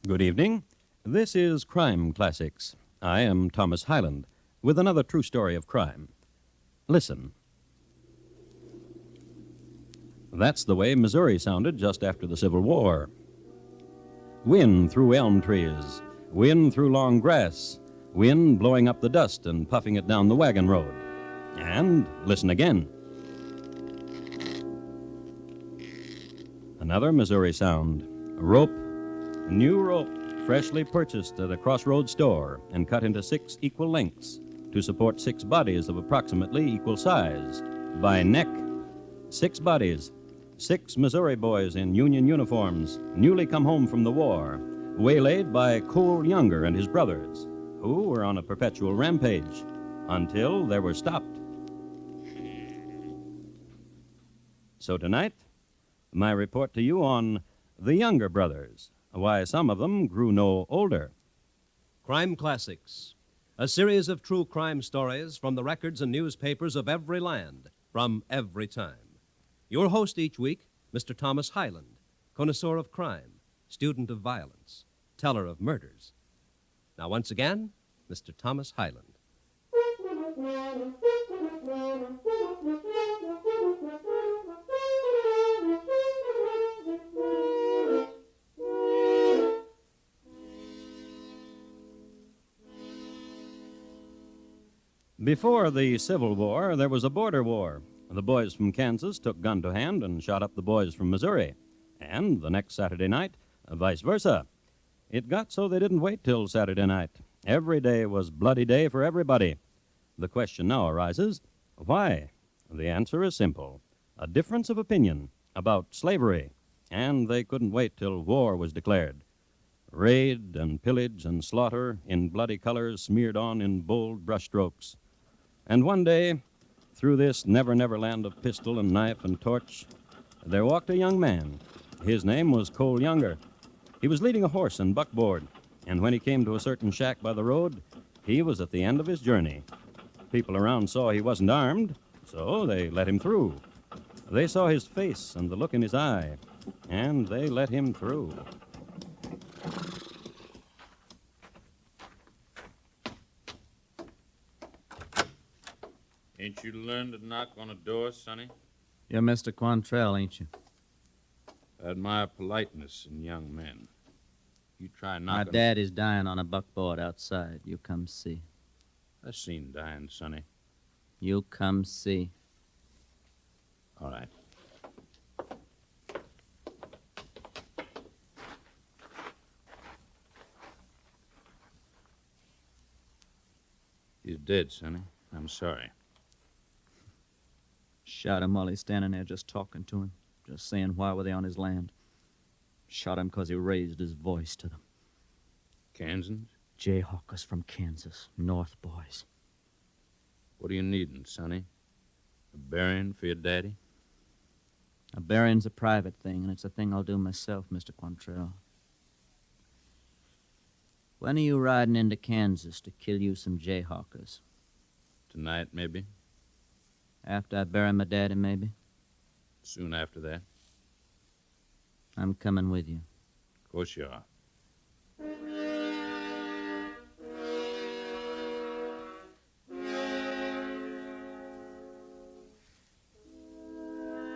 Good evening. This is Crime Classics. I am Thomas Hyland with another true story of crime. Listen. That's the way Missouri sounded just after the Civil War. Wind through elm trees, wind through long grass, wind blowing up the dust and puffing it down the wagon road. And listen again. Another Missouri sound. Rope, new rope, freshly purchased at a crossroads store and cut into 6 equal lengths to support 6 bodies of approximately equal size. By neck, 6 bodies, 6 Missouri boys in Union uniforms, newly come home from the war, waylaid by Cole Younger and his brothers, who were on a perpetual rampage until they were stopped. So tonight, my report to you on the Younger brothers, why some of them grew no older. Crime Classics, a series of true crime stories from the records and newspapers of every land, from every time. Your host each week, Mr. Thomas Hyland, connoisseur of crime, student of violence, teller of murders. Now, once again, Mr. Thomas Hyland. Before the Civil War, there was a border war. The boys from Kansas took gun to hand and shot up the boys from Missouri. And the next Saturday night, vice versa. It got so they didn't wait till Saturday night. Every day was bloody day for everybody. The question now arises, why? The answer is simple. A difference of opinion about slavery. And they couldn't wait till war was declared. Raid and pillage and slaughter in bloody colors smeared on in bold brushstrokes. And one day, through this never-never land of pistol and knife and torch, there walked a young man. His name was Cole Younger. He was leading a horse and buckboard, and when he came to a certain shack by the road, he was at the end of his journey. People around saw he wasn't armed, so they let him through. They saw his face and the look in his eye, and they let him through. Ain't you learned to knock on a door, Sonny? You're Mr. Quantrell, ain't you? I admire politeness in young men. You try My knocking... dad is dying on a buckboard outside. You come see. I seen dying, Sonny. You come see. All right. He's dead, Sonny. I'm sorry. Shot him while he's standing there just talking to him, just saying why were they on his land. Shot him because he raised his voice to them. Kansans? Jayhawkers from Kansas, North boys. What are you needing, Sonny? A burying for your daddy? A burying's a private thing, and it's a thing I'll do myself, Mr. Quantrell. When are you riding into Kansas to kill you some Jayhawkers? Tonight, maybe? After I bury my daddy, maybe? Soon after that? I'm coming with you. Of course you are.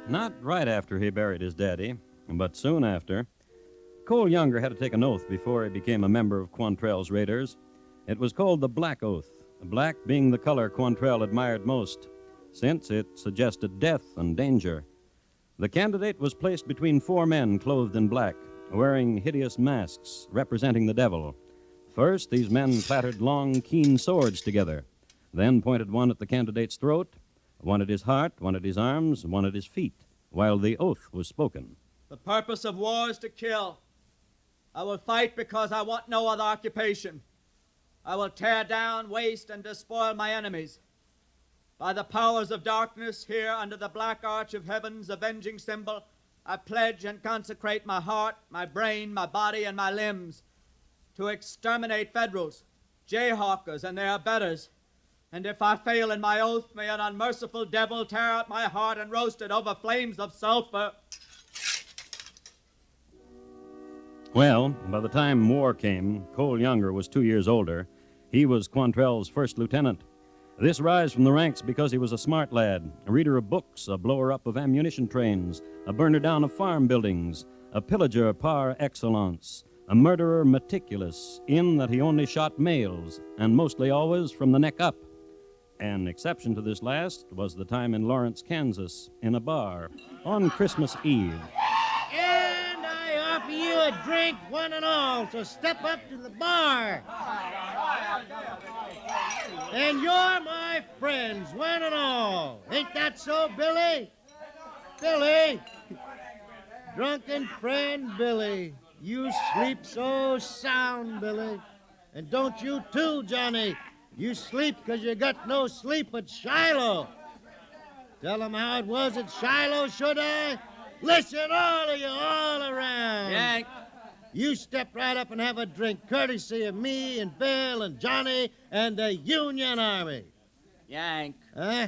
Not right after he buried his daddy, but soon after. Cole Younger had to take an oath before he became a member of Quantrell's Raiders. It was called the Black Oath, black being the color Quantrell admired most, since it suggested death and danger. The candidate was placed between 4 men clothed in black, wearing hideous masks representing the devil. First, these men clattered long, keen swords together, then pointed one at the candidate's throat, one at his heart, one at his arms, one at his feet, while the oath was spoken. The purpose of war is to kill. I will fight because I want no other occupation. I will tear down, waste, and despoil my enemies. By the powers of darkness, here under the black arch of heaven's avenging symbol, I pledge and consecrate my heart, my brain, my body, and my limbs to exterminate Federals, Jayhawkers, and their abettors. And if I fail in my oath, may an unmerciful devil tear out my heart and roast it over flames of sulfur. Well, by the time war came, Cole Younger was 2 years older. He was Quantrell's first lieutenant. This rise from the ranks because he was a smart lad, a reader of books, a blower-up of ammunition trains, a burner-down of farm buildings, a pillager par excellence, a murderer meticulous, in that he only shot males, and mostly always from the neck up. An exception to this last was the time in Lawrence, Kansas, in a bar, on Christmas Eve. And I offer you a drink, one and all, so step up to the bar. And you're my friends, one and all. Ain't that so, Billy? Billy! Drunken friend Billy, you sleep so sound, Billy. And don't you too, Johnny. You sleep 'cause you got no sleep at Shiloh. Tell 'em how it was at Shiloh, should I? Listen, all of you, all around. Yank. You step right up and have a drink, courtesy of me and Bill and Johnny and the Union Army. Yank. Huh?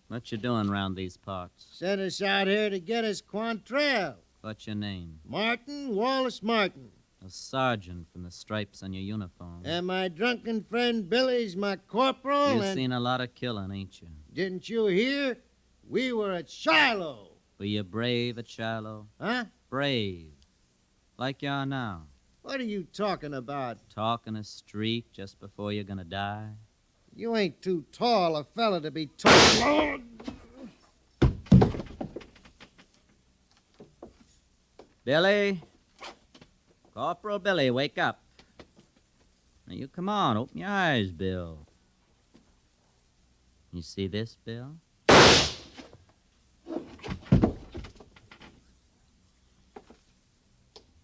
What you doing round these parts? Sent us out here to get us Quantrell. What's your name? Martin, Wallace Martin. A sergeant from the stripes on your uniform. And my drunken friend Billy's my corporal. You've and seen a lot of killing, ain't you? Didn't you hear? We were at Shiloh. Were you brave at Shiloh? Huh? Brave. Like you are now. What are you talking about? Talking a streak just before you're gonna die. You ain't too tall a fella to be talking. Billy! Corporal Billy, wake up. Now you come on, open your eyes, Bill. You see this, Bill?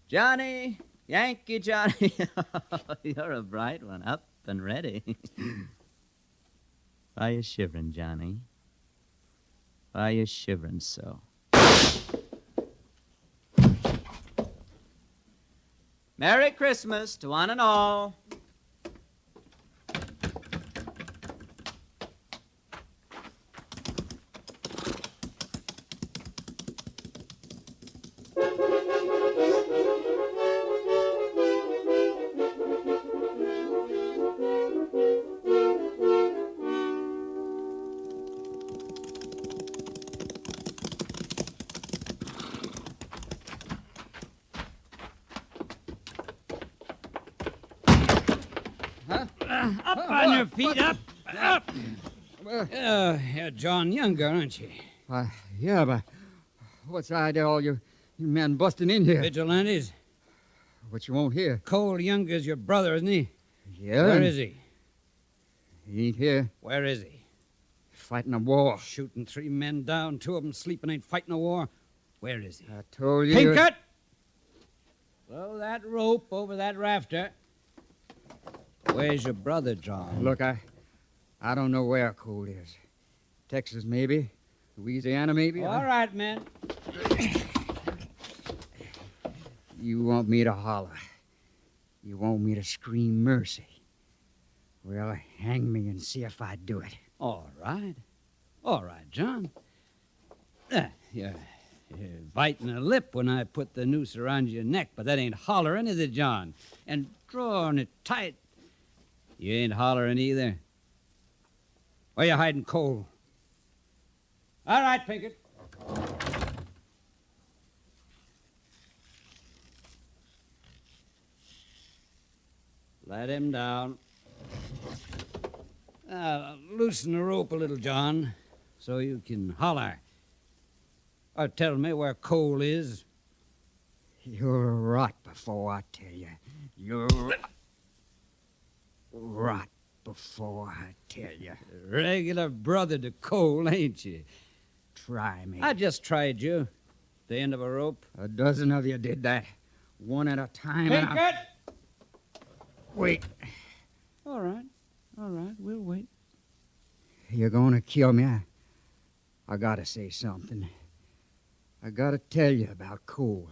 Johnny! Yankee Johnny! You're a bright one, up and ready. Why you shivering, Johnny? Why you shivering so? Merry Christmas to one and all. Up on your feet, up. You're John Younger, aren't you? Yeah, but what's the idea all you men busting in here? Vigilantes. What you won't hear? Cole Younger's your brother, isn't he? Yeah. Where is he? He ain't here. Where is he? Fighting a war. Shooting 3 men down, 2 of them sleeping, ain't fighting a war. Where is he? I told you. Pinkett! Throw that rope over that rafter. Where's your brother, John? Look, I don't know where Cole is. Texas, maybe. Louisiana, maybe. All right, men. You want me to holler. You want me to scream mercy. Well, hang me and see if I do it. All right. All right, John. You're biting a lip when I put the noose around your neck, but that ain't hollering, is it, John? And drawing it tight. You ain't hollering either. Where you hiding Cole? All right, Pinkett. Let him down. Loosen the rope a little, John, so you can holler. Or tell me where Cole is. You'll rot before I tell you. You'll rot before I tell you. Regular brother to Cole, ain't you? Try me. I just tried you. The end of a rope. A dozen of you did that. One at a time. and I- Pinkett! Wait. All right. We'll wait. You're gonna kill me. I gotta say something. I gotta tell you about Cole.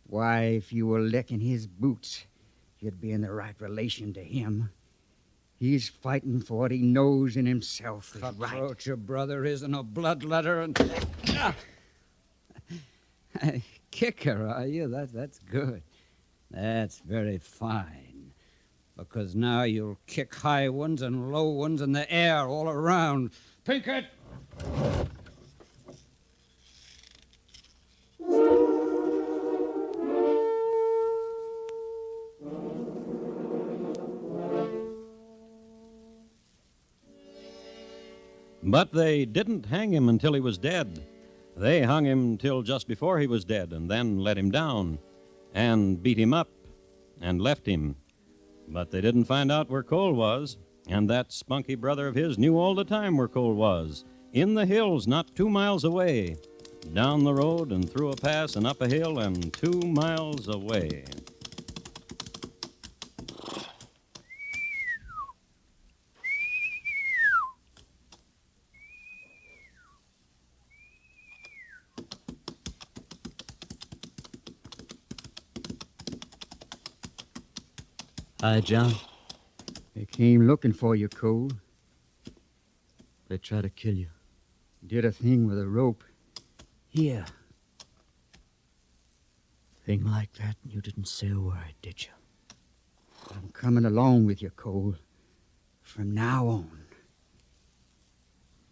Why, if you were licking his boots, you'd be in the right relation to him. He's fighting for what he knows in himself is right. Cutthroat, your brother isn't a bloodletter, and... Kicker, are you? That's good. That's very fine. Because now you'll kick high ones and low ones in the air all around. Pinkett! But they didn't hang him until he was dead. They hung him till just before he was dead and then let him down and beat him up and left him. But they didn't find out where Cole was, and that spunky brother of his knew all the time where Cole was, in the hills not 2 miles away, down the road and through a pass and up a hill and 2 miles away. Hi, John. They came looking for you, Cole. They try to kill you. Did a thing with a rope. Here. Thing like that, and you didn't say a word, did you? I'm coming along with you, Cole. From now on.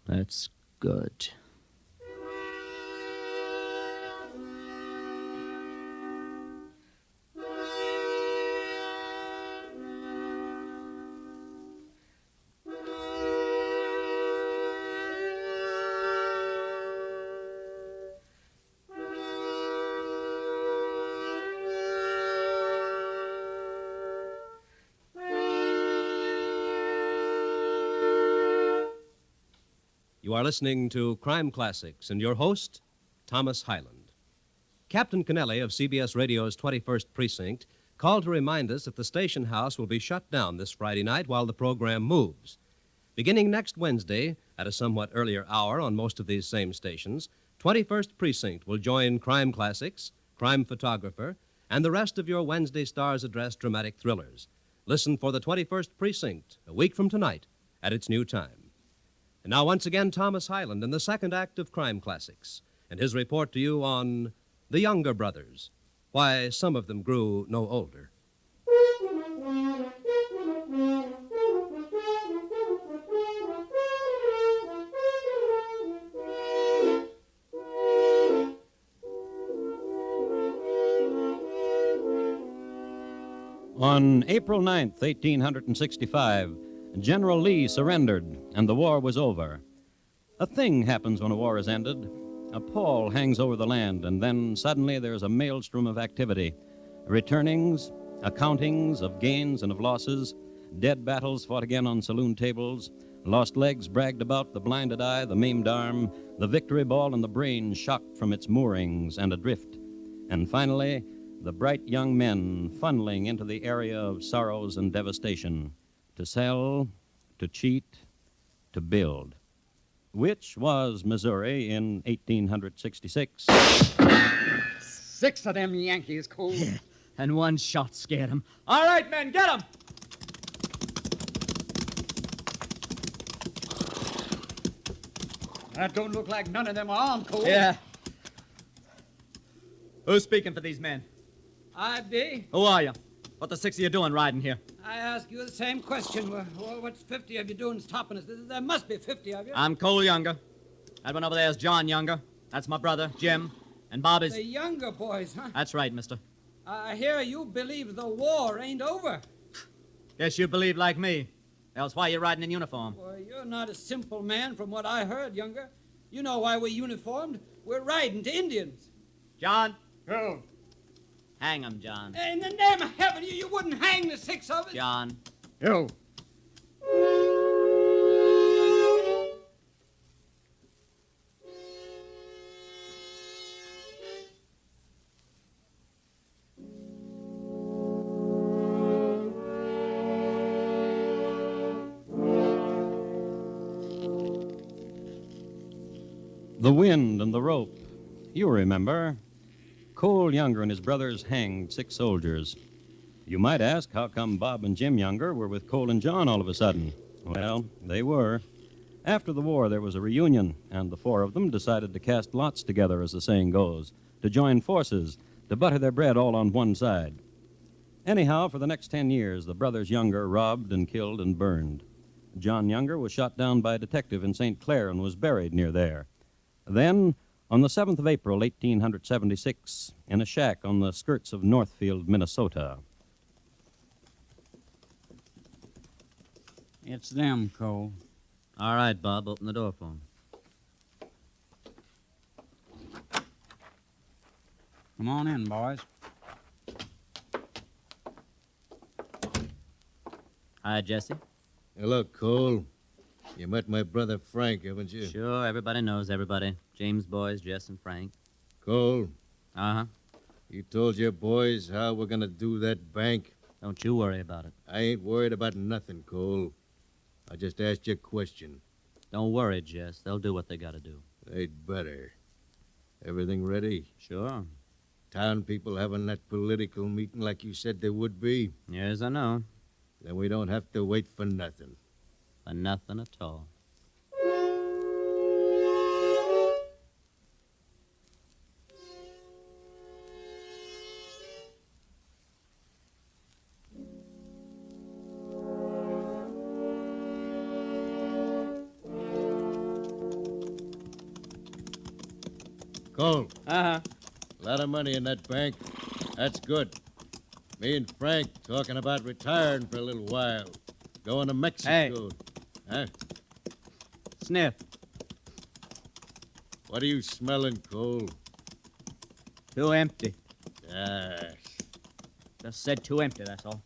That's good. You are listening to Crime Classics, and your host, Thomas Hyland. Captain Kennelly of CBS Radio's 21st Precinct called to remind us that the station house will be shut down this Friday night while the program moves. Beginning next Wednesday, at a somewhat earlier hour on most of these same stations, 21st Precinct will join Crime Classics, Crime Photographer, and the rest of your Wednesday Stars Address dramatic thrillers. Listen for the 21st Precinct, a week from tonight, at its new time. And now, once again, Thomas Hyland in the second act of Crime Classics, and his report to you on the Younger Brothers, why some of them grew no older. On April 9th, 1865, General Lee surrendered, and the war was over. A thing happens when a war is ended. A pall hangs over the land, and then suddenly there's a maelstrom of activity. Returnings, accountings of gains and of losses, dead battles fought again on saloon tables, lost legs bragged about, the blinded eye, the maimed arm, the victory ball and the brain shocked from its moorings and adrift. And finally, the bright young men funneling into the area of sorrows and devastation. To sell, to cheat, to build. Which was Missouri in 1866. 6 of them Yankees, Cole. Yeah, and one shot scared him. All right, men, get them! That don't look like none of them are armed, Cole. Yeah. Who's speaking for these men? I be. Who are you? What the 6 of you doing riding here? I ask you the same question. What's 50 of you doing stopping us? There must be 50 of you. I'm Cole Younger. That one over there is John Younger. That's my brother, Jim. And Bob is... The Younger boys, huh? That's right, mister. I hear you believe the war ain't over. Guess you believe like me. Else why you riding in uniform? Boy, you're not a simple man from what I heard, Younger. You know why we're uniformed. We're riding to Indians. John? Oh. Hang 'em, John. In the name of heaven, you wouldn't hang the 6 of us. John. Yo. The wind and the rope. You remember. Cole Younger and his brothers hanged 6 soldiers. You might ask how come Bob and Jim Younger were with Cole and John all of a sudden. Well, they were. After the war, there was a reunion, and the 4 of them decided to cast lots together, as the saying goes, to join forces, to butter their bread all on one side. Anyhow, for the next 10 years, the brothers Younger robbed and killed and burned. John Younger was shot down by a detective in St. Clair and was buried near there. Then, on the 7th of April, 1876, in a shack on the skirts of Northfield, Minnesota. It's them, Cole. All right, Bob, open the door for him. Come on in, boys. Hi, Jesse. Hello, Cole. You met my brother Frank, haven't you? Sure, everybody knows everybody. James boys, Jess and Frank. Cole, Uh-huh. you told your boys how we're gonna do that bank? Don't you worry about it. I ain't worried about nothing, Cole. I just asked you a question. Don't worry, Jess. They'll do what they gotta do. They'd better. Everything ready? Sure. Town people having that political meeting like you said they would be? Yes, I know. Then we don't have to wait for nothing. For nothing at all. Cole, Uh-huh. a lot of money in that bank. That's good. Me and Frank talking about retiring for a little while. Going to Mexico. Huh? Sniff. What are you smelling, Cole? Too empty. Yes. Just said too empty, that's all.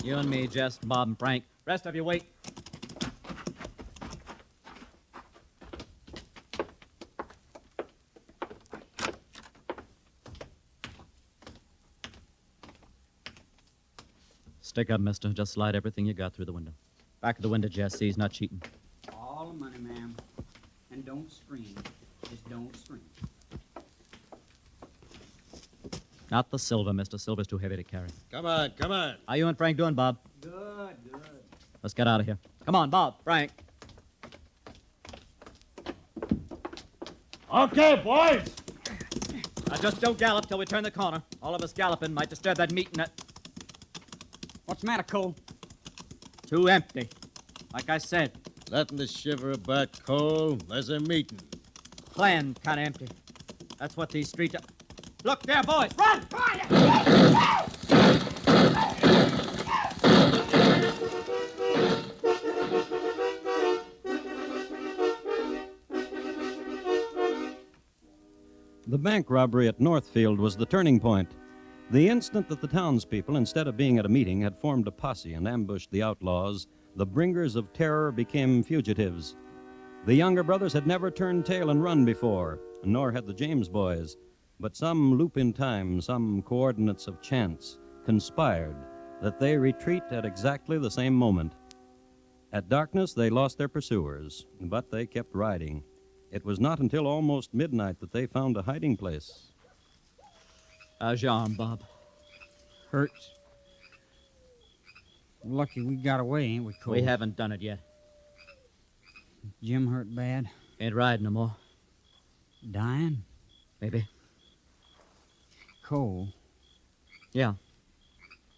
You and me, Jess, Bob, and Frank. Rest of you wait. Stick up, mister. Just slide everything you got through the window. Back of the window, Jess. See, he's not cheating. All the money, ma'am. And don't scream. Just don't scream. Not the silver, mister. Silver's too heavy to carry. Come on, come on. How you and Frank doing, Bob? Good, good. Let's get out of here. Come on, Bob, Frank. Okay, boys. Now just don't gallop till we turn the corner. All of us galloping might disturb that meeting. What's the matter, Cole? Too empty. Like I said, Nothing to shiver about, Cole. There's a meeting. plan kind of empty. That's what these streets are. Look there, boys. Run! The bank robbery at Northfield was the turning point. The instant that the townspeople, instead of being at a meeting, had formed a posse and ambushed the outlaws, the bringers of terror became fugitives. The Younger brothers had never turned tail and run before, nor had the James boys. But some loop in time, some coordinates of chance, conspired that they retreat at exactly the same moment. At darkness, they lost their pursuers, but they kept riding. It was not until almost midnight that they found a hiding place. How's your arm, Bob? Hurts. Lucky we got away, ain't we, Cole? We haven't done it yet. Jim hurt bad. Ain't riding no more. Dying? Maybe. Cole. Yeah.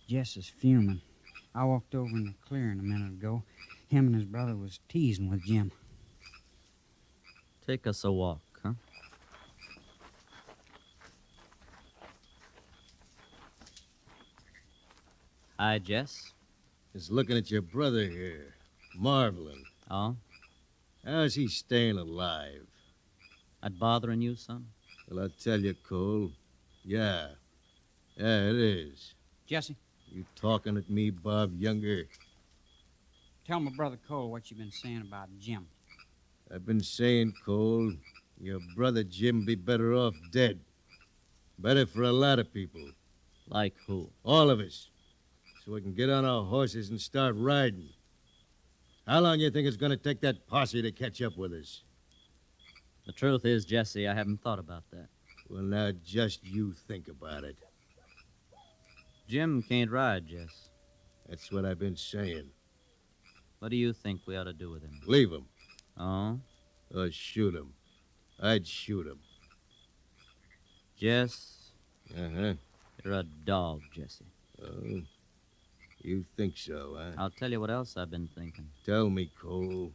Jess is fuming. I walked over in the clearing a minute ago. Him and his brother was teasing with Jim. Take us a walk, huh? Hi, Jess. Just looking at your brother here. Marveling. Oh? How's he staying alive? That bothering you, son? Well, I'll tell you, Cole. Yeah. Yeah, it is. Jesse, You talking at me, Bob Younger? tell my brother Cole what you've been saying about Jim. I've been saying, Cole, your brother Jim be better off dead. Better for a lot of people. Like who? All of us. So we can get on our horses and start riding. How long do you think it's going to take that posse to catch up with us? The truth is, Jesse, I haven't thought about that. Well, now, just you think about it. Jim can't ride, Jess. That's what I've been saying. What do you think we ought to do with him? Leave him. Oh? Oh, shoot him. I'd shoot him. Jess, Uh-huh. you're a dog, Jesse. Oh, you think so, huh? I'll tell you what else I've been thinking. Tell me, Cole.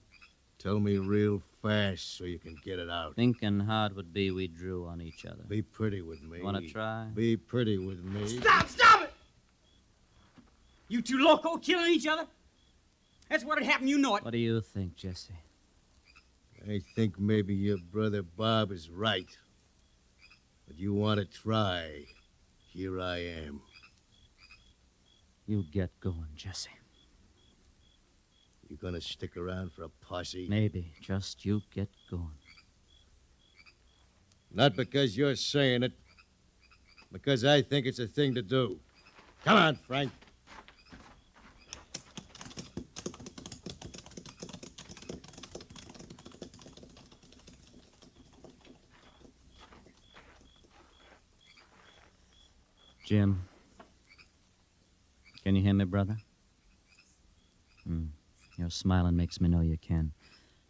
Tell me real fast so you can get it out. Thinking how it would be we drew on each other. Be pretty with me. Want to try? Be pretty with me. Stop it! You two loco killing each other? That's what'd happen, you know it. What do you think, Jesse? I think maybe your brother Bob is right. But you want to try. Here I am. You get going, Jesse. You gonna stick around for a posse? Maybe. Just you get going. Not because you're saying it. Because I think it's a thing to do. Come on, Frank. Jim. Can you hear me, brother? Your smiling makes me know you can.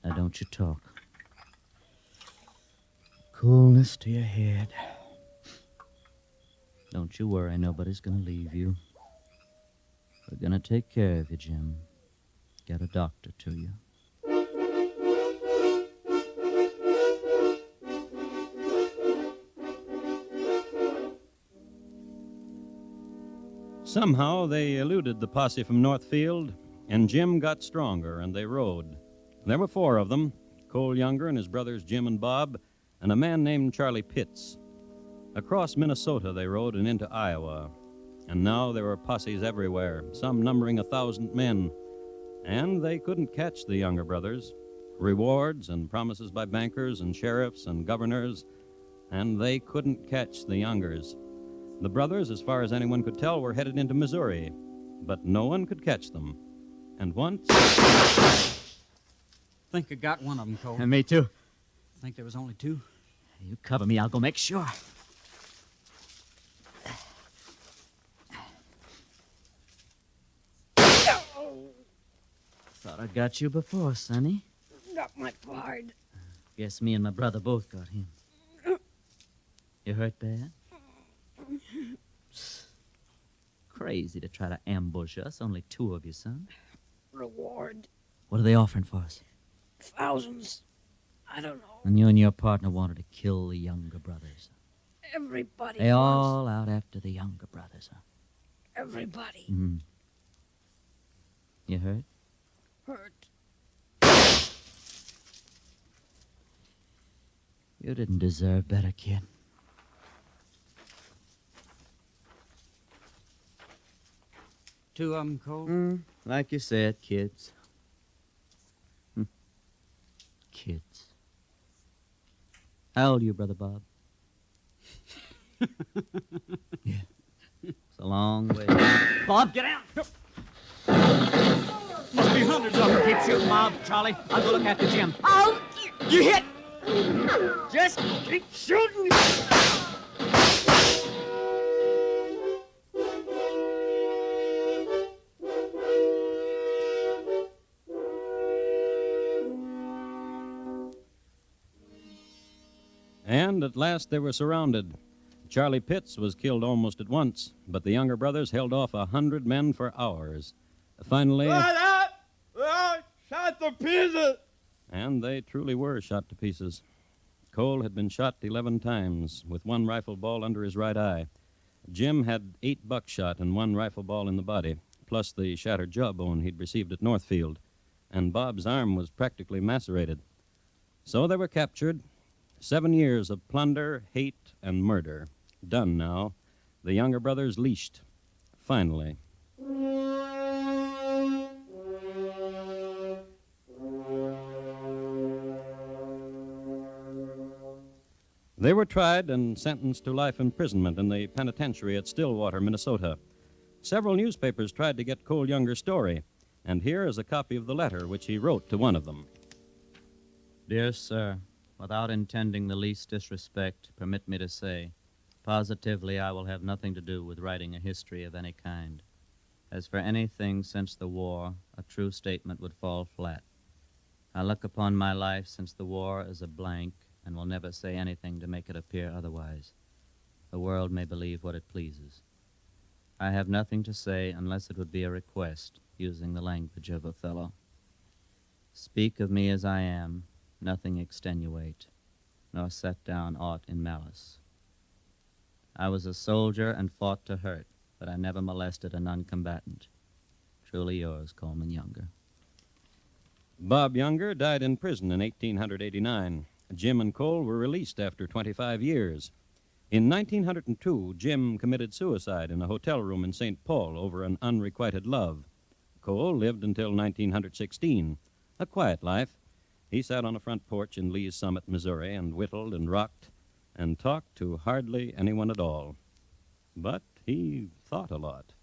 Now, don't you talk. Coolness to your head. Don't you worry, nobody's gonna leave you. We're gonna take care of you, Jim. Get a doctor to you. Somehow they eluded the posse from Northfield, and Jim got stronger, and they rode. There were 4 of them, Cole Younger and his brothers Jim and Bob, and a man named Charlie Pitts. Across Minnesota they rode and into Iowa, and now there were posses everywhere, some numbering 1,000 men, and they couldn't catch the Younger brothers. Rewards and promises by bankers and sheriffs and governors, and they couldn't catch the Youngers. The brothers, as far as anyone could tell, were headed into Missouri, but no one could catch them. And once... Think I got one of them, Cole. And me too. Think there was only 2? You cover me, I'll go make sure. Thought I got you before, Sonny. Not my pride. Guess me and my brother both got him. You hurt bad? Crazy to try to ambush us. Only 2 of you, son. Reward. What are they offering for us? Thousands. I don't know. And you and your partner wanted to kill the Younger brothers. Everybody They all out after the Younger brothers, huh? Everybody. Mm-hmm. You hurt? Hurt. You didn't deserve better, kid. Two of them, Cole? Like you said, kids. Kids. How old are you, Brother Bob? Yeah. It's a long way. Bob, get out! Must be hundreds of them. Keep shooting, Bob. Charlie, I'll go look after Jim. Oh, you hit! Just keep shooting. And at last they were surrounded. Charlie Pitts was killed almost at once, but the Younger brothers held off 100 men for hours. Finally... Shot to pieces! And they truly were shot to pieces. Cole had been shot 11 times, with 1 rifle ball under his right eye. Jim had 8 buckshot and 1 rifle ball in the body, plus the shattered jawbone he'd received at Northfield. And Bob's arm was practically macerated. So they were captured. 7 years of plunder, hate, and murder. Done now. The Younger brothers leashed. Finally. They were tried and sentenced to life imprisonment in the penitentiary at Stillwater, Minnesota. Several newspapers tried to get Cole Younger's story, and here is a copy of the letter which he wrote to one of them. Dear sir, without intending the least disrespect, permit me to say, positively I will have nothing to do with writing a history of any kind. As for anything since the war, a true statement would fall flat. I look upon my life since the war as a blank and will never say anything to make it appear otherwise. The world may believe what it pleases. I have nothing to say unless it would be a request, using the language of Othello. Speak of me as I am, nothing extenuate, nor set down aught in malice. I was a soldier and fought to hurt, but I never molested a non-combatant. Truly yours, Coleman Younger. Bob Younger died in prison in 1889. Jim and Cole were released after 25 years. In 1902, Jim committed suicide in a hotel room in St. Paul over an unrequited love. Cole lived until 1916. A quiet life. He sat on a front porch in Lee's Summit, Missouri, and whittled and rocked and talked to hardly anyone at all. But he thought a lot.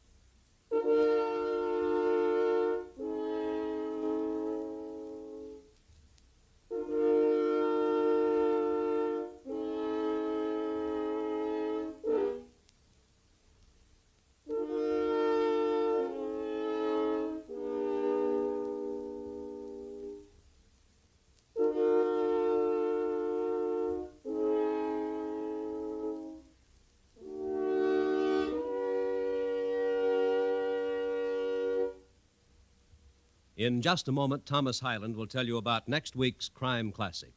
In just a moment, Thomas Hyland will tell you about next week's crime classic.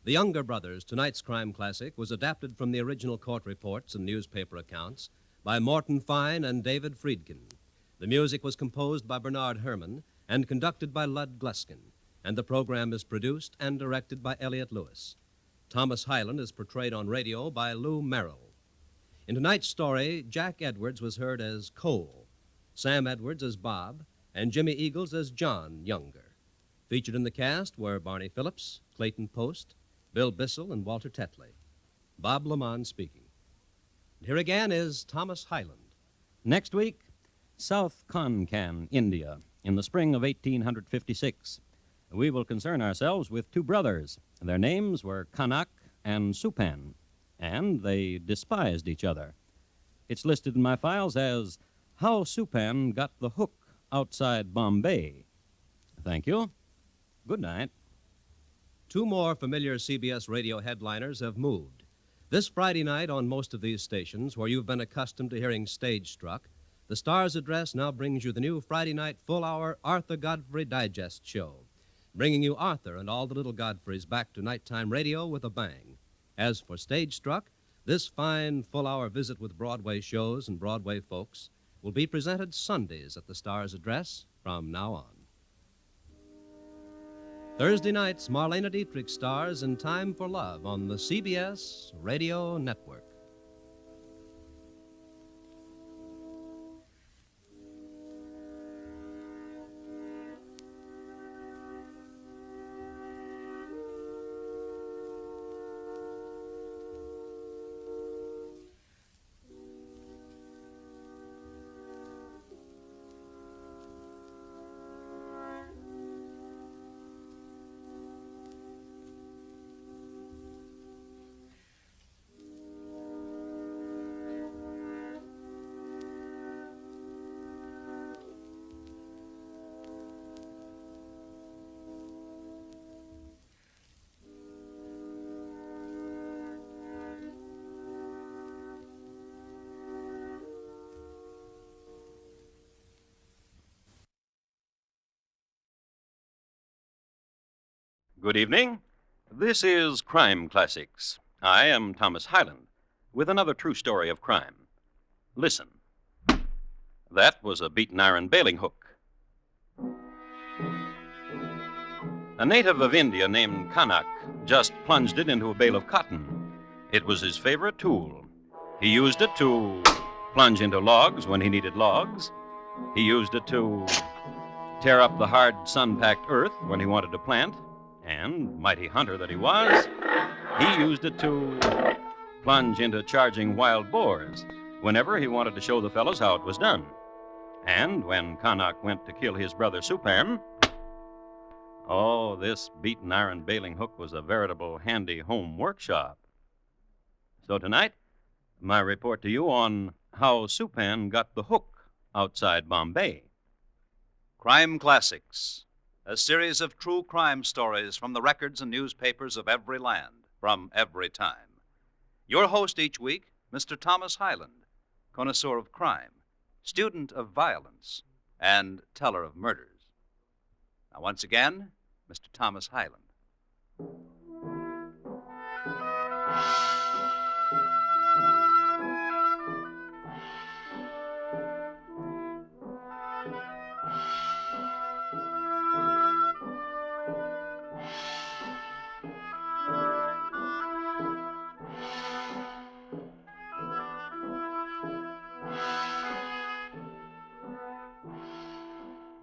The Younger Brothers, tonight's crime classic, was adapted from the original court reports and newspaper accounts by Morton Fine and David Friedkin. The music was composed by Bernard Herrmann and conducted by Lud Gluskin, and the program is produced and directed by Elliott Lewis. Thomas Hyland is portrayed on radio by Lou Merrill. In tonight's story, Jack Edwards was heard as Cole, Sam Edwards as Bob, and Jimmy Eagles as John Younger. Featured in the cast were Barney Phillips, Clayton Post, Bill Bissell, and Walter Tetley. Bob Lamont speaking. And here again is Thomas Hyland. Next week, South Konkan, India, in the spring of 1856. We will concern ourselves with two brothers. Their names were Kanak and Supan, and they despised each other. It's listed in my files as How Supan Got the Hook Outside Bombay. Thank you. Good night. Two more familiar CBS radio headliners have moved. This Friday night on most of these stations, where you've been accustomed to hearing Stage Struck, the Star's Address now brings you the new Friday night full-hour Arthur Godfrey Digest show, bringing you Arthur and all the little Godfreys back to nighttime radio with a bang. As for Stage Struck, this fine full-hour visit with Broadway shows and Broadway folks will be presented Sundays at the Star's Address from now on. Thursday nights, Marlena Dietrich stars in Time for Love on the CBS Radio Network. Good evening. This is Crime Classics. I am Thomas Hyland with another true story of crime. Listen. That was a beaten iron bailing hook. A native of India named Kanak just plunged it into a bale of cotton. It was his favorite tool. He used it to plunge into logs when he needed logs. He used it to tear up the hard, sun-packed earth when he wanted to plant. And, mighty hunter that he was, he used it to plunge into charging wild boars whenever he wanted to show the fellows how it was done. And when Kanak went to kill his brother Supan, oh, this beaten iron bailing hook was a veritable handy home workshop. So tonight, my report to you on how Supan got the hook outside Bombay. Crime Classics, a series of true crime stories from the records and newspapers of every land, from every time. Your host each week, Mr. Thomas Hyland, connoisseur of crime, student of violence, and teller of murders. Now, once again, Mr. Thomas Hyland.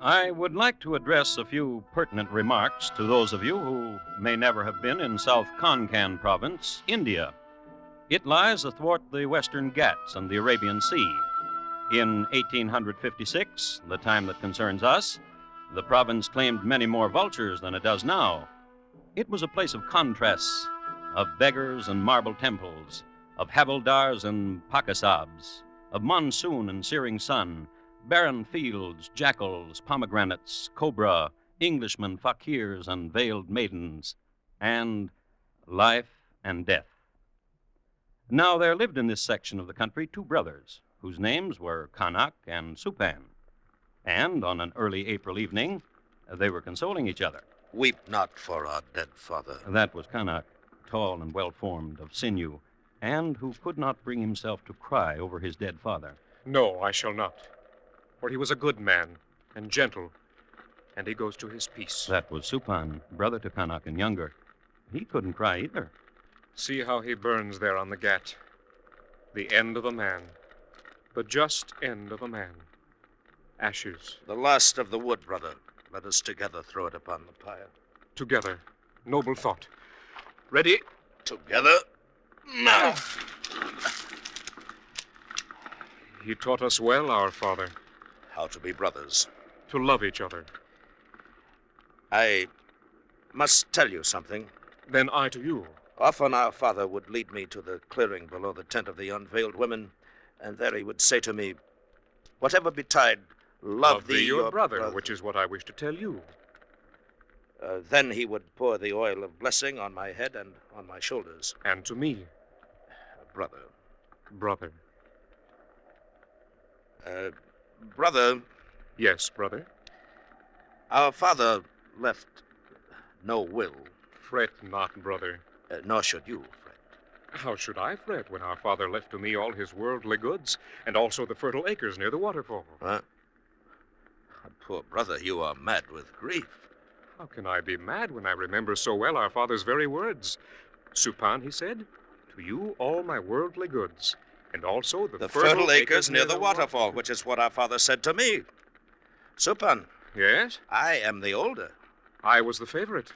I would like to address a few pertinent remarks to those of you who may never have been in South Konkan Province, India. It lies athwart the Western Ghats and the Arabian Sea. In 1856, the time that concerns us, the province claimed many more vultures than it does now. It was a place of contrasts, of beggars and marble temples, of havildars and pakasabs, of monsoon and searing sun, barren fields, jackals, pomegranates, cobra, Englishmen, fakirs, and veiled maidens, and life and death. Now, there lived in this section of the country two brothers, whose names were Kanak and Supan. And on an early April evening, they were consoling each other. Weep not for our dead father. That was Kanak, tall and well-formed, of sinew, and who could not bring himself to cry over his dead father. No, I shall not. For he was a good man and gentle, and he goes to his peace. That was Supan, brother to Kanak and younger. He couldn't cry either. See how he burns there on the Ghat. The end of a man. The just end of a man. Ashes. The last of the wood, brother. Let us together throw it upon the pyre. Together. Noble thought. Ready? Together. Now. He taught us well, our father. How to be brothers. To love each other. I must tell you something. Then I to you. Often our father would lead me to the clearing below the tent of the unveiled women, and there he would say to me, whatever betide, love thee, your brother, which is what I wish to tell you. Then he would pour the oil of blessing on my head and on my shoulders. And to me. Brother. Brother. Brother. Yes, brother. Our father left no will. Fret not, brother. Nor should you fret. How should I fret when our father left to me all his worldly goods, and also the fertile acres near the waterfall? Huh? Poor brother, you are mad with grief. How can I be mad when I remember so well our father's very words? Supan, he said, to you all my worldly goods, and also the fertile acres near the waterfall, which is what our father said to me. Supan. Yes? I am the older. I was the favorite.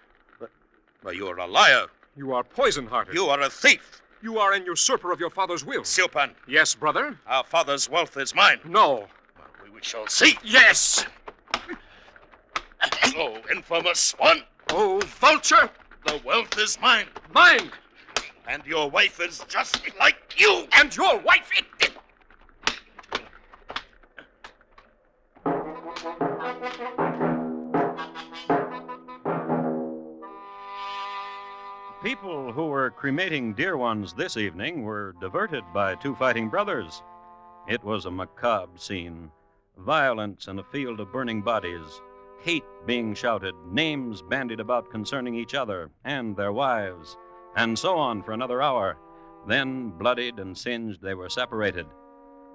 But you are a liar. You are poison-hearted. You are a thief. You are an usurper of your father's will. Supan. Yes, brother? Our father's wealth is mine. No. Well, we shall see. Yes! Oh, infamous one. Oh, vulture! The wealth is mine. Mine! And your wife is just like you. And your wife, People who were cremating dear ones this evening were diverted by two fighting brothers. It was a macabre scene. Violence in a field of burning bodies, hate being shouted, names bandied about concerning each other and their wives, and so on for another hour. Then, bloodied and singed, they were separated,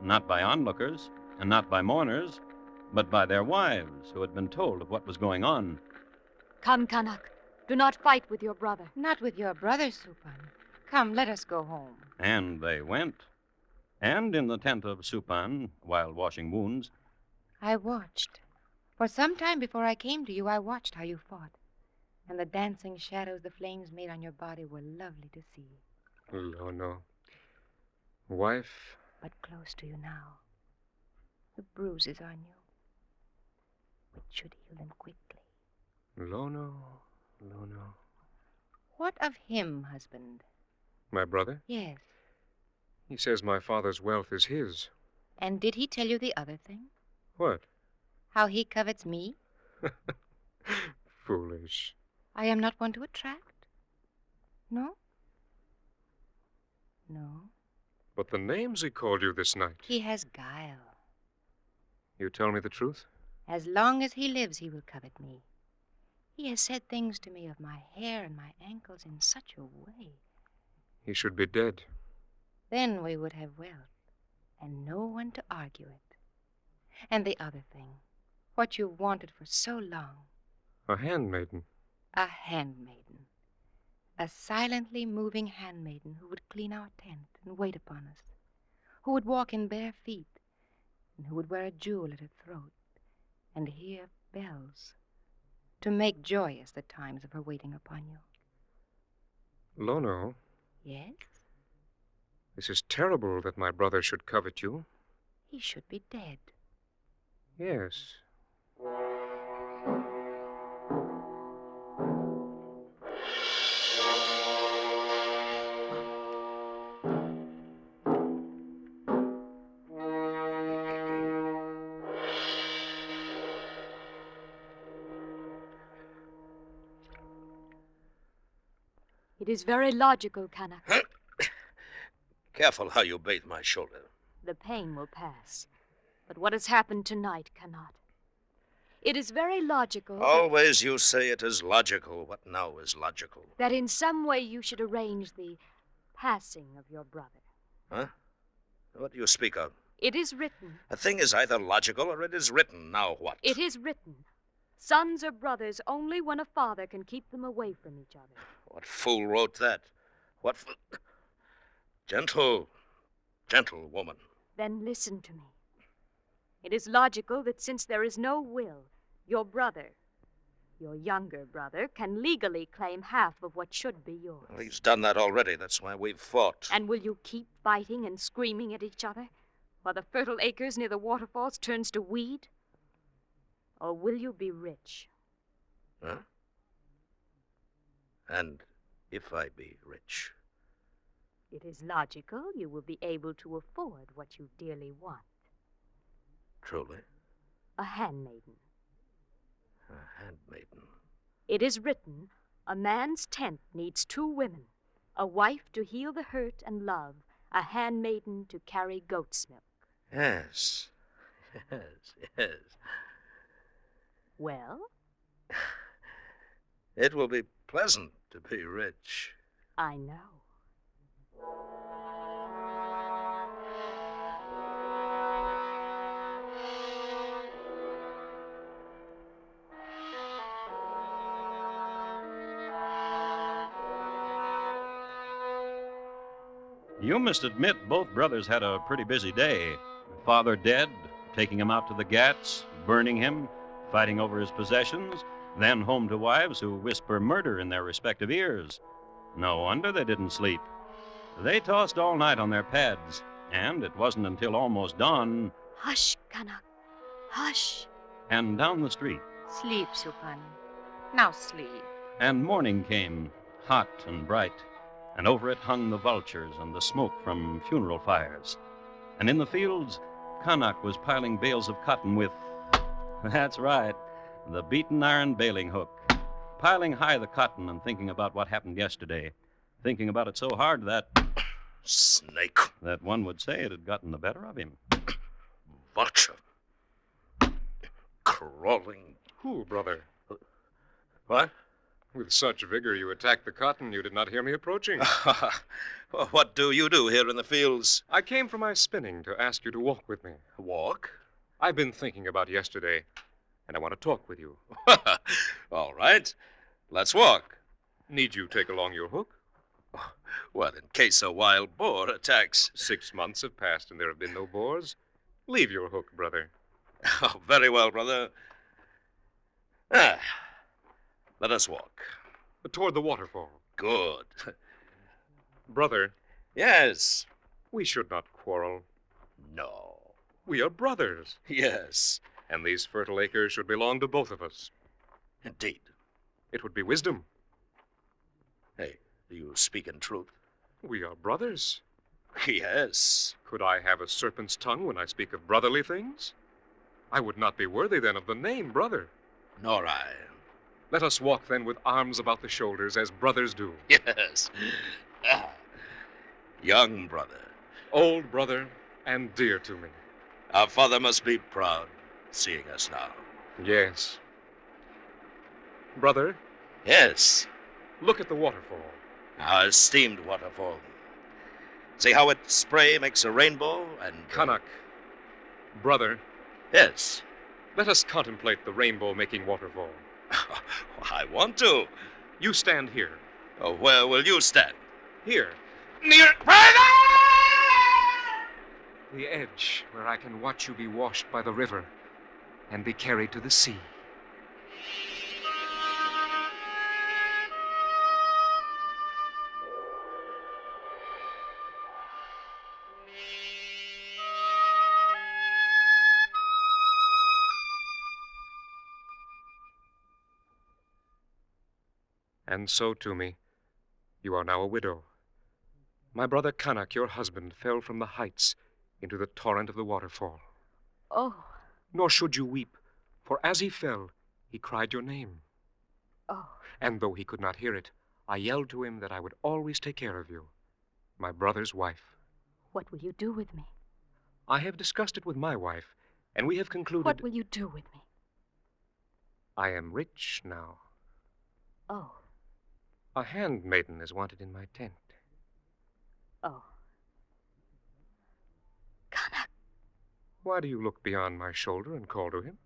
not by onlookers and not by mourners, but by their wives who had been told of what was going on. Come, Kanak. Do not fight with your brother. Not with your brother, Supan. Come, let us go home. And they went. And in the tent of Supan, while washing wounds, I watched. For some time before I came to you, I watched how you fought. And the dancing shadows the flames made on your body were lovely to see. Oh, no. Wife. But close to you now. The bruises on you, which should heal them quickly. Lono. What of him, husband? My brother? Yes. He says my father's wealth is his. And did he tell you the other thing? What? How he covets me? Foolish. I am not one to attract. No? No. But the names he called you this night. He has guile. You tell me the truth? As long as he lives, he will covet me. He has said things to me of my hair and my ankles in such a way. He should be dead. Then we would have wealth, and no one to argue it. And the other thing, what you've wanted for so long. A handmaiden. A handmaiden. A silently moving handmaiden who would clean our tent and wait upon us, who would walk in bare feet, and who would wear a jewel at her throat and hear bells to make joyous the times of her waiting upon you. Lono, Yes? this is terrible that my brother should covet you. He should be dead. Yes. It is very logical, Kanak. Careful how you bathe my shoulder. The pain will pass. But what has happened tonight cannot. It is very logical Always you say it is logical. What now is logical? that in some way you should arrange the passing of your brother. Huh? What do you speak of? It is written. A thing is either logical or it is written. Now what? It is written. Sons are brothers only when a father can keep them away from each other. What fool wrote that? What gentle woman. Then listen to me. It is logical that since there is no will, your brother, your younger brother, can legally claim half of what should be yours. Well, he's done that already. That's why we've fought. And will you keep fighting and screaming at each other while the fertile acres near the waterfalls turns to weed? Or will you be rich? Huh? And if I be rich? It is logical you will be able to afford what you dearly want. Truly? A handmaiden. A handmaiden. It is written, a man's tent needs 2 women, a wife to heal the hurt and love, a handmaiden to carry goat's milk. Yes. Yes. Well? It will be pleasant to be rich. I know. You must admit both brothers had a pretty busy day. Father dead, taking him out to the Ghats, burning him, fighting over his possessions, then home to wives who whisper murder in their respective ears. No wonder they didn't sleep. They tossed all night on their pads, and it wasn't until almost dawn. Hush, Kanak. Hush. And down the street. Sleep, Supan. Now sleep. And morning came, hot and bright, and over it hung the vultures and the smoke from funeral fires. And in the fields, Kanak was piling bales of cotton with, that's right, the beaten iron baling hook, piling high the cotton and thinking about what happened yesterday, thinking about it so hard that... Snake. That one would say it had gotten the better of him. Vulture. Crawling. Who, brother? What? With such vigor you attacked the cotton, you did not hear me approaching. Well, what do you do here in the fields? I came from my spinning to ask you to walk with me. Walk? I've been thinking about yesterday, and I want to talk with you. All right. Let's walk. Need you take along your hook? Well, in case a wild boar attacks. 6 months have passed and there have been no boars. Leave your hook, brother. Oh, very well, brother. Let us walk. Toward the waterfall. Good. Brother. Yes. We should not quarrel. No. We are brothers. Yes. And these fertile acres should belong to both of us. Indeed. It would be wisdom. Hey, do you speak in truth? We are brothers. Yes. Could I have a serpent's tongue when I speak of brotherly things? I would not be worthy then of the name brother. Nor I. Let us walk then with arms about the shoulders as brothers do. Yes. Ah, young brother. Old brother and dear to me. Our father must be proud seeing us now. Yes. Brother? Yes. Look at the waterfall. Our esteemed waterfall. See how its spray makes a rainbow and... Kanak. Brother. Yes. Let us contemplate the rainbow-making waterfall. I want to. You stand here. Oh, where will you stand? Here. Near... The edge where I can watch you be washed by the river and be carried to the sea. And so, to me, you are now a widow. My brother Kanak, your husband, fell from the heights into the torrent of the waterfall. Oh. Nor should you weep, for as he fell, he cried your name. Oh. And though he could not hear it, I yelled to him that I would always take care of you, my brother's wife. What will you do with me? I have discussed it with my wife, and we have concluded... What will you do with me? I am rich now. Oh. A handmaiden is wanted in my tent. Oh. Kanak. Why do you look beyond my shoulder and call to him?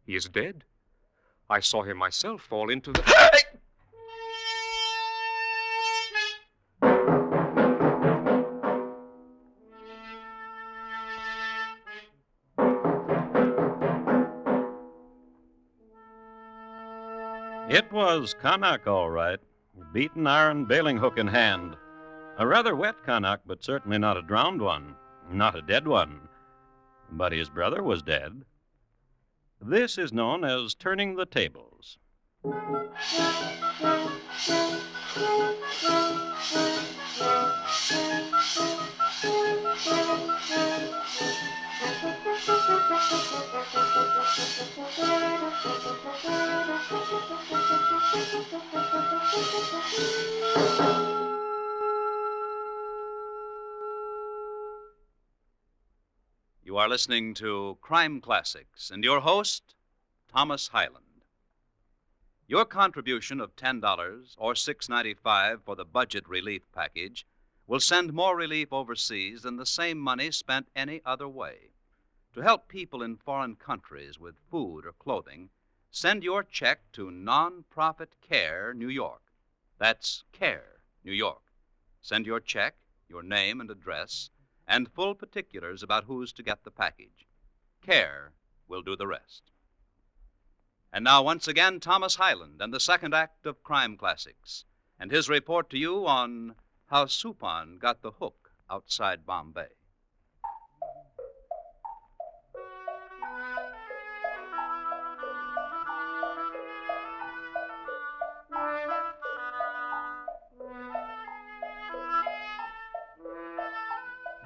He is dead. I saw him myself fall into the... It was Kanak, all right. Beaten iron bailing hook in hand. A rather wet Kanak, but certainly not a drowned one. Not a dead one. But his brother was dead. This is known as turning the tables. You are listening to Crime Classics, and your host, Thomas Hyland. Your contribution of $10 or $6.95 for the budget relief package will send more relief overseas than the same money spent any other way. To help people in foreign countries with food or clothing, send your check to Nonprofit Care, New York. That's Care, New York. Send your check, your name and address, and full particulars about who's to get the package. Care will do the rest. And now, once again, Thomas Hyland and the second act of Crime Classics, and his report to you on how Supan got the hook outside Bombay.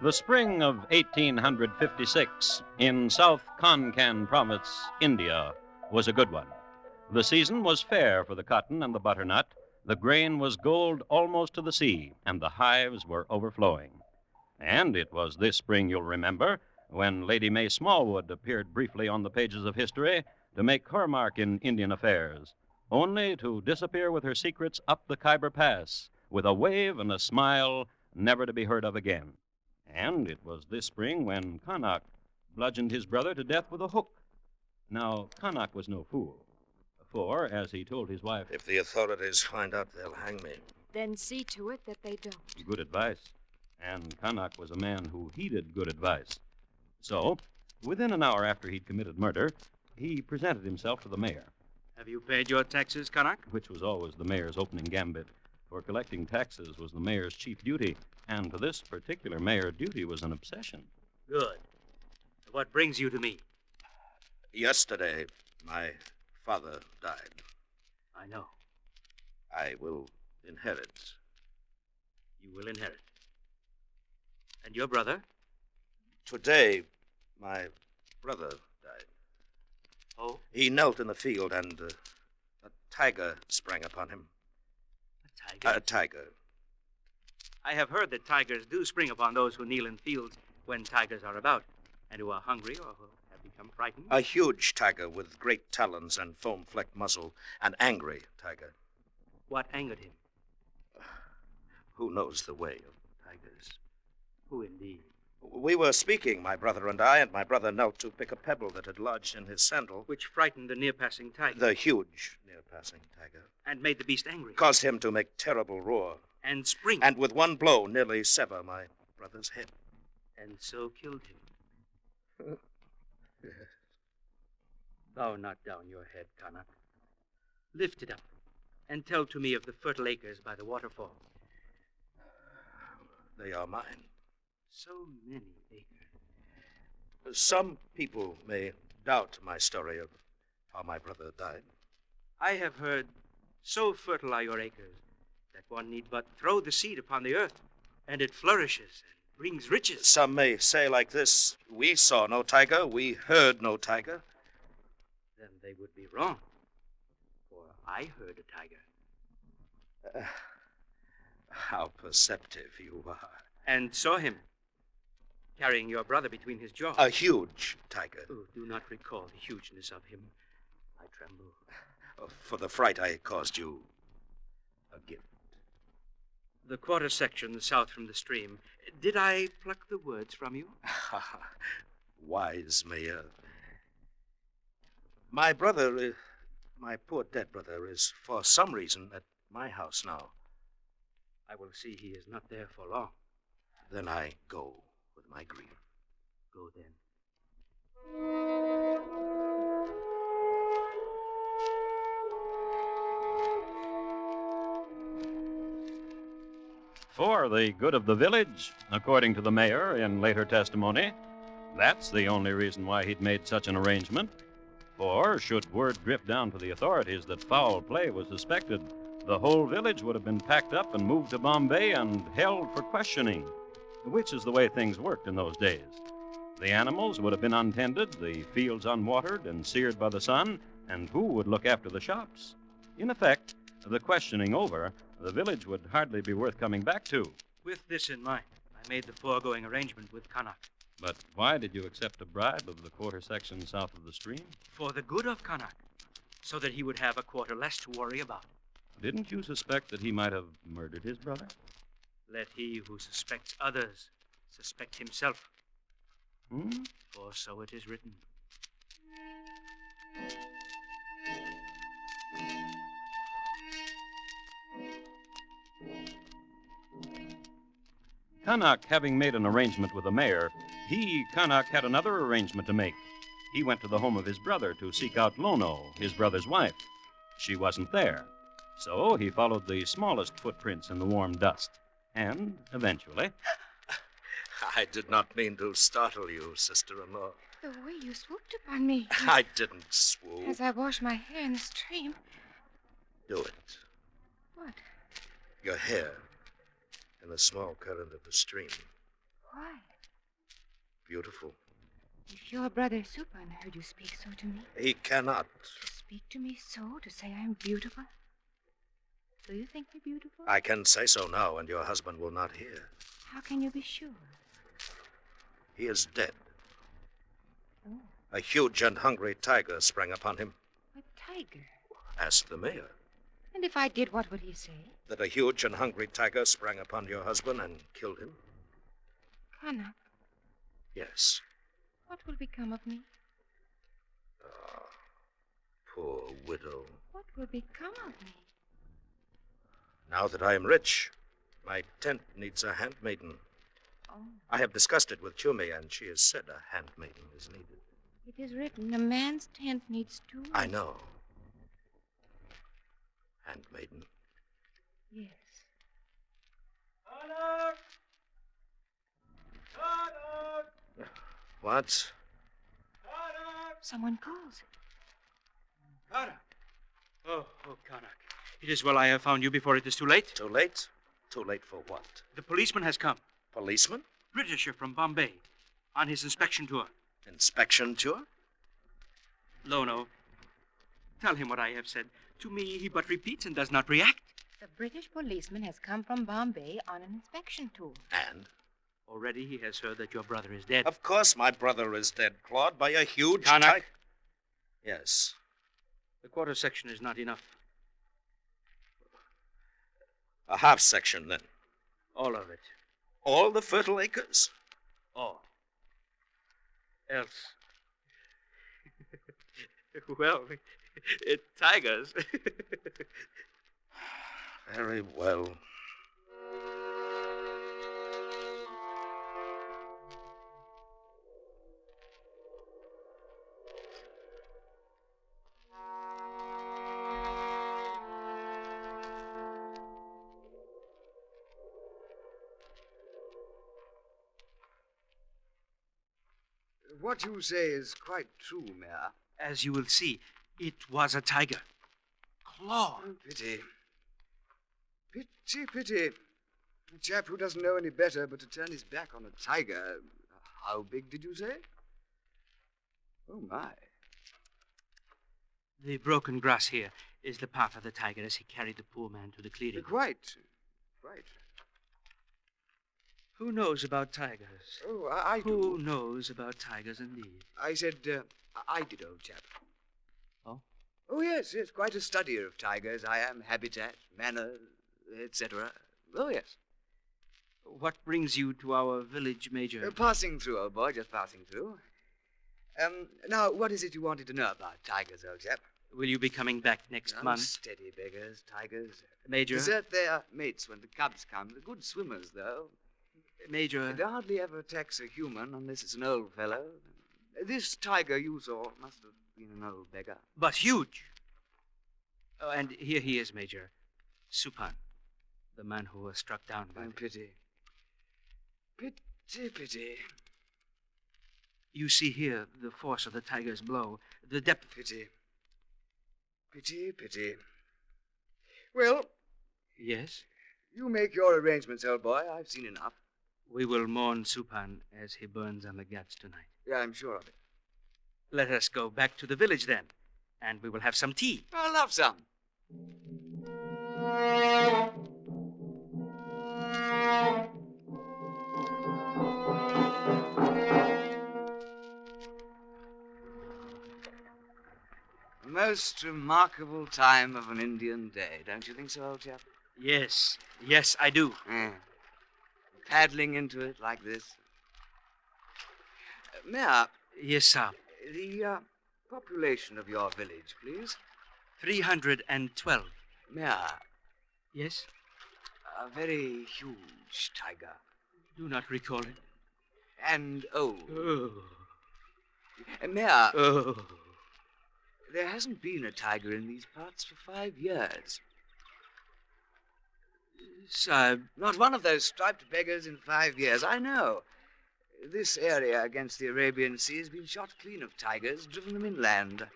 The spring of 1856 in South Konkan province, India, was a good one. The season was fair for the cotton and the butternut. The grain was gold almost to the sea, and the hives were overflowing. And it was this spring, you'll remember, when Lady May Smallwood appeared briefly on the pages of history to make her mark in Indian affairs, only to disappear with her secrets up the Khyber Pass with a wave and a smile never to be heard of again. And it was this spring when Kanak bludgeoned his brother to death with a hook. Now, Kanak was no fool, for, as he told his wife, If the authorities find out, they'll hang me. Then see to it that they don't. good advice. And Kanak was a man who heeded good advice. So, within an hour after he'd committed murder, he presented himself to the mayor. Have you paid your taxes, Kanak? Which was always the mayor's opening gambit, for collecting taxes was the mayor's chief duty, and to this particular mayor, duty was an obsession. Good. What brings you to me? Yesterday, my father died. I know. I will inherit. You will inherit. And your brother? Today, my brother died. Oh? He knelt in the field, and tiger sprang upon him. A tiger? A tiger. I have heard that tigers do spring upon those who kneel in fields when tigers are about, and who are hungry or who have become frightened. A huge tiger with great talons and foam-flecked muzzle. An angry tiger. What angered him? Who knows the way of Tigers. Who indeed? We were speaking, my brother and I, and my brother knelt to pick a pebble that had lodged in his sandal. Which frightened the near-passing tiger. The huge near-passing tiger. And made the beast angry. Caused him to make terrible roar. And spring. And with one blow nearly sever my brother's head. And so killed him. Bow not down your head, Canuck. Lift it up, and tell to me of the fertile acres by the waterfall. They are mine. So many acres. Some people may doubt my story of how my brother died. I have heard so fertile are your acres that one need but throw the seed upon the earth, and it flourishes and brings riches. Some may say like this, we saw no tiger, we heard no tiger. Then they would be wrong, for I heard a tiger. How perceptive you are. And saw him, carrying your brother between his jaws. A huge tiger. Oh, do not recall the hugeness of him. I tremble. For the fright I caused you, a gift. The quarter section south from the stream. Did I pluck the words from you? Wise mayor. My brother, my poor dead brother, is for some reason at my house now. I will see he is not there for long. Then I go with my grief. Go then. For the good of the village, according to the mayor in later testimony, that's the only reason why he'd made such an arrangement. For, should word drip down to the authorities that foul play was suspected, the whole village would have been packed up and moved to Bombay and held for questioning, which is the way things worked in those days. The animals would have been untended, the fields unwatered and seared by the sun, and who would look after the shops? In effect, the questioning over, the village would hardly be worth coming back to. With this in mind, I made the foregoing arrangement with Canuck. But why did you accept a bribe of the quarter section south of the stream? For the good of Canuck, so that he would have a quarter less to worry about. Didn't you suspect that he might have murdered his brother? Let he who suspects others suspect himself. For so it is written. Canuck, having made an arrangement with the mayor, Canuck, had another arrangement to make. He went to the home of his brother to seek out Lono, his brother's wife. She wasn't there. So he followed the smallest footprints in the warm dust. And, eventually... I did not mean to startle you, sister-in-law. The way you swooped upon me. I didn't swoop. As I washed my hair in the stream. Do it. What? Your hair in the small current of the stream. Why? Beautiful. If your brother Supan heard you speak so to me. He cannot. To speak to me so, to say I'm beautiful? Do you think me beautiful? I can say so now, and your husband will not hear. How can you be sure? He is dead. Oh. A huge and hungry tiger sprang upon him. A tiger? Ask the mayor. And if I did, what would he say? That a huge and hungry tiger sprang upon your husband and killed him? Canuck. Yes. What will become of me? Ah, poor widow. What will become of me? Now that I am rich, my tent needs a handmaiden. Oh. I have discussed it with Chumi, and she has said a handmaiden is needed. It is written, a man's tent needs two. I know. Handmaiden. Yes. Canuck! Canuck! What? Canuck! Someone calls. Canuck! Oh, Canuck. It is well I have found you before it is too late. Too late? Too late for what? The policeman has come. Policeman? Britisher from Bombay. On his inspection tour. Inspection tour? Lono. Tell him what I have said. To me, he but repeats and does not react. The British policeman has come from Bombay on an inspection tour. And? Already he has heard that your brother is dead. Of course my brother is dead, Claude, by a huge Karnak. Yes. The quarter section is not enough. A half section, then. All of it. All the fertile acres? All. Else. Well, tigers. Very well. What you say is quite true, Mayor. As you will see, it was a tiger. Claw. Oh, pity. Pity. A chap who doesn't know any better but to turn his back on a tiger. How big did you say? Oh, my. The broken grass here is the path of the tiger as he carried the poor man to the clearing. Quite. Who knows about tigers? Oh, I do. Who knows about tigers, indeed? I said, I did, old chap. Oh? Oh, yes, quite a studier of tigers. I am habitat, manners, etc. Oh, yes. What brings you to our village, Major? Passing through, old boy, just passing through. Now, what is it you wanted to know about tigers, old chap? Will you be coming back next month? Steady beggars, tigers. Major? Desert their mates when the cubs come. They're good swimmers, though. Major? It hardly ever attacks a human unless it's an old fellow. This tiger you saw must have been an old beggar. But huge. Oh, and here he is, Major. Supan, the man who was struck down by... Pity. Pity. You see here the force of the tiger's blow, the depth... Pity. Well... Yes? You make your arrangements, old boy. I've seen enough. We will mourn Supan as he burns on the ghats tonight. Yeah, I'm sure of it. Let us go back to the village, then, and we will have some tea. I'll have some. Most remarkable time of an Indian day, don't you think so, old chap? Yes, I do. Paddling into it like this. Mayor. Yes, sir. The population of your village, please. 312. Mayor. Yes? A very huge tiger. Do not recall it. And old. Oh. Mayor. Oh. There hasn't been a tiger in these parts for 5 years. Sahib. Not one of those striped beggars in 5 years, I know. This area against the Arabian Sea has been shot clean of tigers, driven them inland.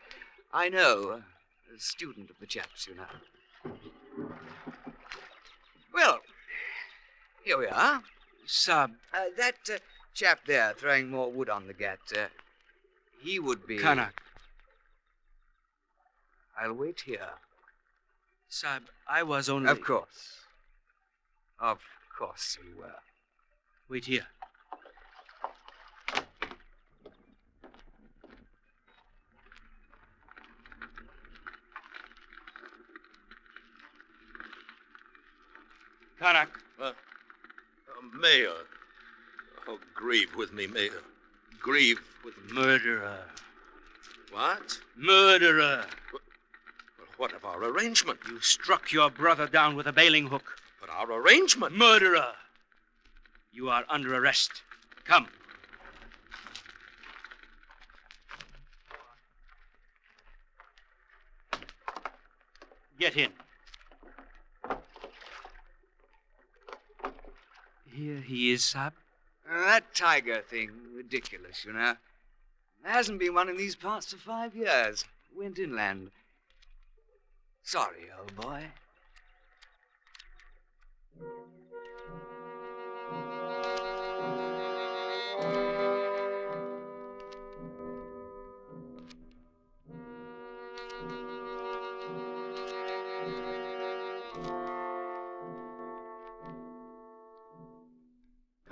I know. A student of the chaps, you know. Well, here we are. Sahib. That chap there throwing more wood on the ghat, he would be... Karnak. I'll wait here. Sahib, I was only... Of course. Of course you were. Wait here. Karnak. Mayor. Oh, grieve with me, Mayor. Grieve with me. Murderer. What? Murderer. Well, what of our arrangement? You struck your brother down with a bailing hook. But our arrangement? Murderer. You are under arrest. Come. Get in. Here he is, Sahib. That tiger thing, ridiculous, you know. There hasn't been one in these parts for 5 years. Went inland. Sorry, old boy.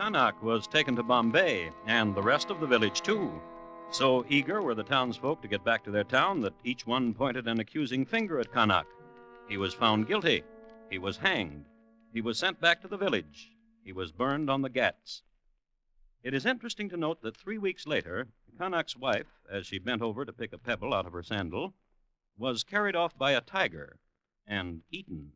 Connaught was taken to Bombay, and the rest of the village, too. So eager were the townsfolk to get back to their town that each one pointed an accusing finger at Connaught. He was found guilty. He was hanged. He was sent back to the village. He was burned on the Ghats. It is interesting to note that 3 weeks later, Connaught's wife, as she bent over to pick a pebble out of her sandal, was carried off by a tiger and eaten.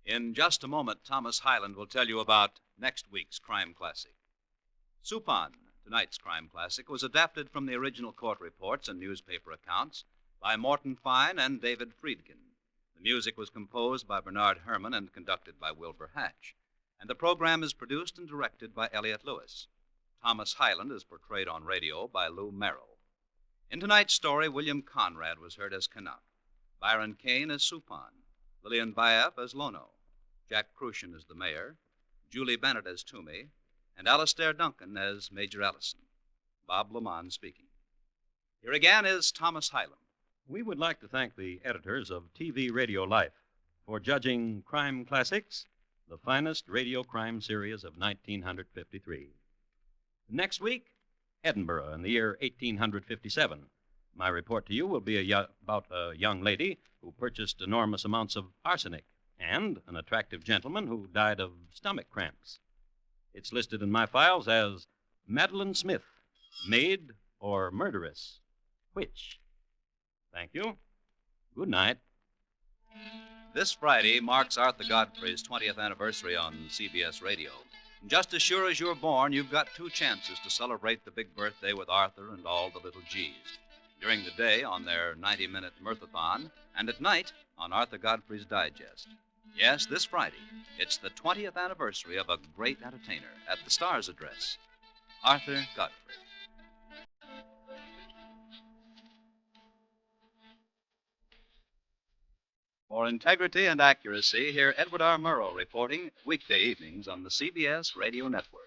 In just a moment, Thomas Hyland will tell you about next week's crime classic. Supan, tonight's crime classic, was adapted from the original court reports and newspaper accounts by Morton Fine and David Friedkin. The music was composed by Bernard Herrmann and conducted by Wilbur Hatch. And the program is produced and directed by Elliott Lewis. Thomas Hyland is portrayed on radio by Lou Merrill. In tonight's story, William Conrad was heard as Connaught, Byron Kane as Supan, Lillian Bayef as Lono, Jack Crucian as the mayor, Julie Bennett as Toomey, and Alastair Duncan as Major Ellison. Bob Lamont speaking. Here again is Thomas Hyland. We would like to thank the editors of TV Radio Life for judging Crime Classics, the finest radio crime series of 1953. Next week, Edinburgh in the year 1857. My report to you will be about a young lady who purchased enormous amounts of arsenic and an attractive gentleman who died of stomach cramps. It's listed in my files as Madeline Smith, maid or murderess. Which? Thank you. Good night. This Friday marks Arthur Godfrey's 20th anniversary on CBS Radio. And just as sure as you're born, you've got 2 chances to celebrate the big birthday with Arthur and all the little G's. During the day on their 90-minute Mirthathon, and at night on Arthur Godfrey's Digest. Yes, this Friday, it's the 20th anniversary of a great entertainer at the Star's address, Arthur Godfrey. For integrity and accuracy, hear Edward R. Murrow reporting weekday evenings on the CBS Radio Network.